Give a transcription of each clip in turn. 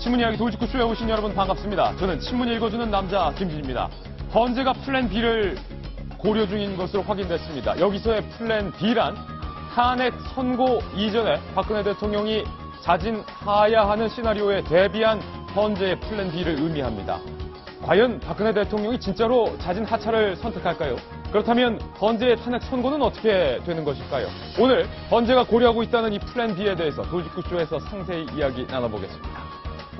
신문 이야기 돌직구쇼에 오신 여러분 반갑습니다. 저는 신문 읽어주는 남자 김진입니다. 헌재가 플랜 B를 고려 중인 것으로 확인됐습니다. 여기서의 플랜 B란 탄핵 선고 이전에 박근혜 대통령이 자진하야 하는 시나리오에 대비한 헌재의 플랜 B를 의미합니다. 과연 박근혜 대통령이 진짜로 자진하차를 선택할까요? 그렇다면 헌재의 탄핵 선고는 어떻게 되는 것일까요? 오늘 헌재가 고려하고 있다는 이 플랜 B에 대해서 돌직구쇼에서 상세히 이야기 나눠보겠습니다.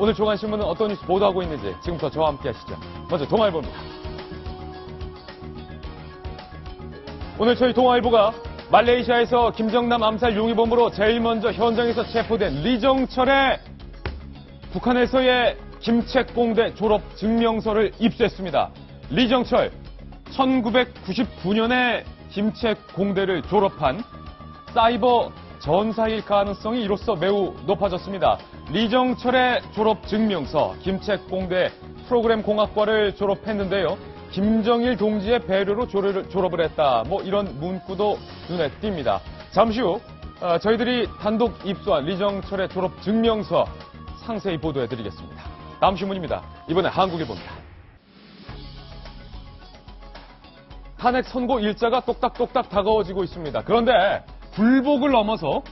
오늘 조간신문은 어떤 뉴스 보도하고 있는지 지금부터 저와 함께 하시죠. 먼저 동아일보입니다. 오늘 저희 동아일보가 말레이시아에서 김정남 암살 용의범으로 제일 먼저 현장에서 체포된 리정철의 북한에서의 김책공대 졸업 증명서를 입수했습니다. 리정철, 1999년에 김책공대를 졸업한 사이버 전사일 가능성이 이로써 매우 높아졌습니다. 리정철의 졸업 증명서, 김책공대 프로그램 공학과를 졸업했는데요. 김정일 동지의 배려로 졸업을 했다. 이런 문구도 눈에 띕니다. 잠시 후 저희들이 단독 입수한 리정철의 졸업 증명서 상세히 보도해드리겠습니다. 다음 신문입니다. 이번에 한국일보입니다. 탄핵 선고 일자가 똑딱똑딱 다가워지고 있습니다. 그런데 불복을 넘어서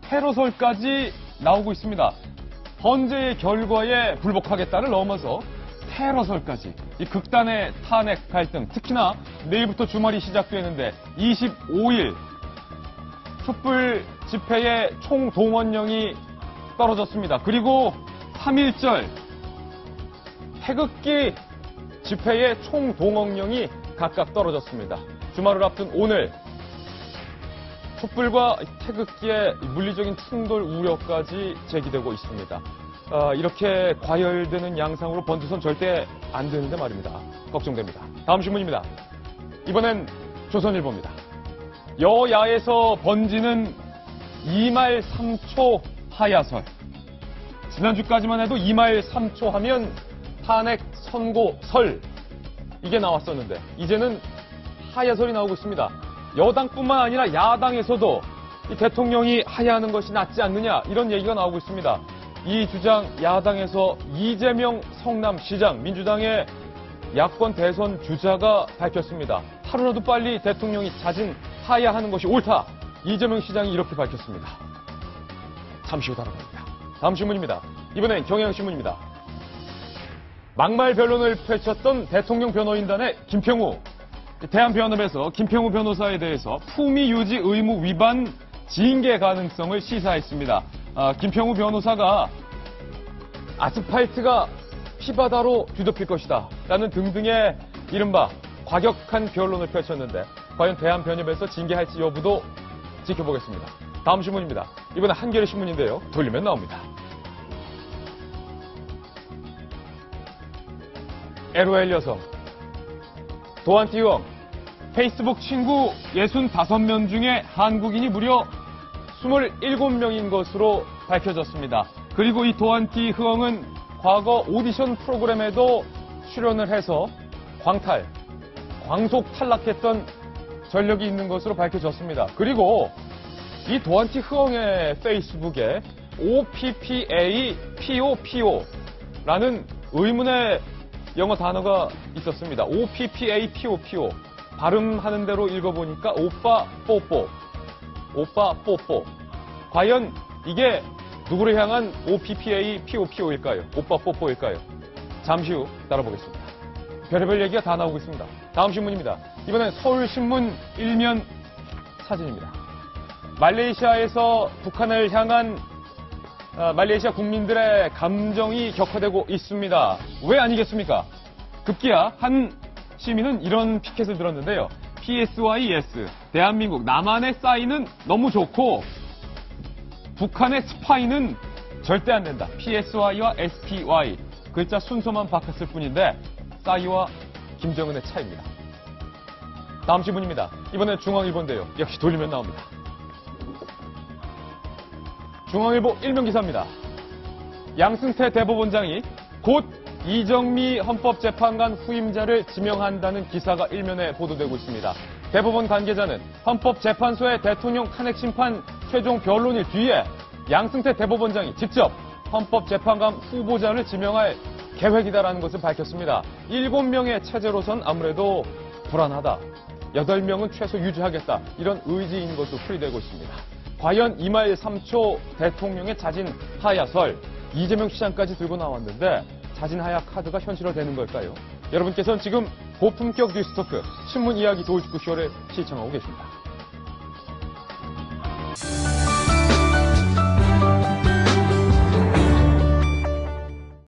테러설까지 나오고 있습니다. 헌재의 결과에 불복하겠다를 넘어서 테러설까지, 이 극단의 탄핵 갈등, 특히나 내일부터 주말이 시작되는데 25일 촛불 집회의 총 동원령이 떨어졌습니다. 그리고 3.1절 태극기 집회의 총 동원령이 각각 떨어졌습니다. 주말을 앞둔 오늘 촛불과 태극기의 물리적인 충돌 우려까지 제기되고 있습니다. 이렇게 과열되는 양상으로 번져선 절대 안 되는데 말입니다. 걱정됩니다. 다음 신문입니다. 이번엔 조선일보입니다. 여야에서 번지는 2말 3초 하야설. 지난주까지만 해도 2말 3초 하면 탄핵 선고설 이게 나왔었는데 이제는 하야설이 나오고 있습니다. 여당뿐만 아니라 야당에서도 이 대통령이 하야하는 것이 낫지 않느냐 이런 얘기가 나오고 있습니다. 이 주장 야당에서 이재명 성남시장 민주당의 야권 대선 주자가 밝혔습니다. 하루라도 빨리 대통령이 자진하야 하는 것이 옳다. 이재명 시장이 이렇게 밝혔습니다. 잠시 후 다뤄봅니다. 다음 신문입니다. 이번엔 경향신문입니다. 막말 변론을 펼쳤던 대통령 변호인단의 김평우. 대한변협에서 김평우 변호사에 대해서 품위 유지 의무 위반 징계 가능성을 시사했습니다. 김평우 변호사가 아스팔트가 피바다로 뒤덮일 것이다 라는 등등의 이른바 과격한 변론을 펼쳤는데 과연 대한변협에서 징계할지 여부도 지켜보겠습니다. 다음 신문입니다. 이번엔 한겨레 신문인데요. 돌리면 나옵니다. LOL 여성 도안티형 페이스북 친구 65명 중에 한국인이 무려 27명인 것으로 밝혀졌습니다. 그리고 이 도안티 흐엉은 과거 오디션 프로그램에도 출연을 해서 광속 탈락했던 전력이 있는 것으로 밝혀졌습니다. 그리고 이 도안티 흐엉의 페이스북에 OPPAPOPO라는 의문의 영어 단어가 있었습니다. OPPAPOPO 발음하는 대로 읽어보니까 오빠 뽀뽀. 오빠 뽀뽀. 과연 이게 누구를 향한 OPPAPOPO일까요? 오빠 뽀뽀일까요? 잠시 후 따라보겠습니다. 별의별 얘기가 다 나오고 있습니다. 다음 신문입니다. 이번엔 서울신문 일면 사진입니다. 말레이시아에서 북한을 향한 말레이시아 국민들의 감정이 격화되고 있습니다. 왜 아니겠습니까? 급기야 한 시민은 이런 피켓을 들었는데요. PSYS, 대한민국 남한의 싸이는 너무 좋고 북한의 스파이는 절대 안 된다. PSY와 SPY 글자 순서만 바꿨을 뿐인데 싸이와 김정은의 차이입니다. 다음 신문입니다. 이번엔 중앙일보인데요. 역시 돌리면 나옵니다. 중앙일보 일면 기사입니다. 양승태 대법원장이 곧 이정미 헌법재판관 후임자를 지명한다는 기사가 일면에 보도되고 있습니다. 대법원 관계자는 헌법재판소의 대통령 탄핵 심판 최종 변론일 뒤에 양승태 대법원장이 직접 헌법재판관 후보자를 지명할 계획이다라는 것을 밝혔습니다. 7명의 체제로선 아무래도 불안하다. 8명은 최소 유지하겠다. 이런 의지인 것으로 풀이되고 있습니다. 과연 이말 3초 대통령의 자진 하야설, 이재명 시장까지 들고 나왔는데 자진 하야 카드가 현실화되는 걸까요? 여러분께서는 지금 고품격 뉴스토크 신문 이야기 도우직구 쇼를 시청하고 계십니다.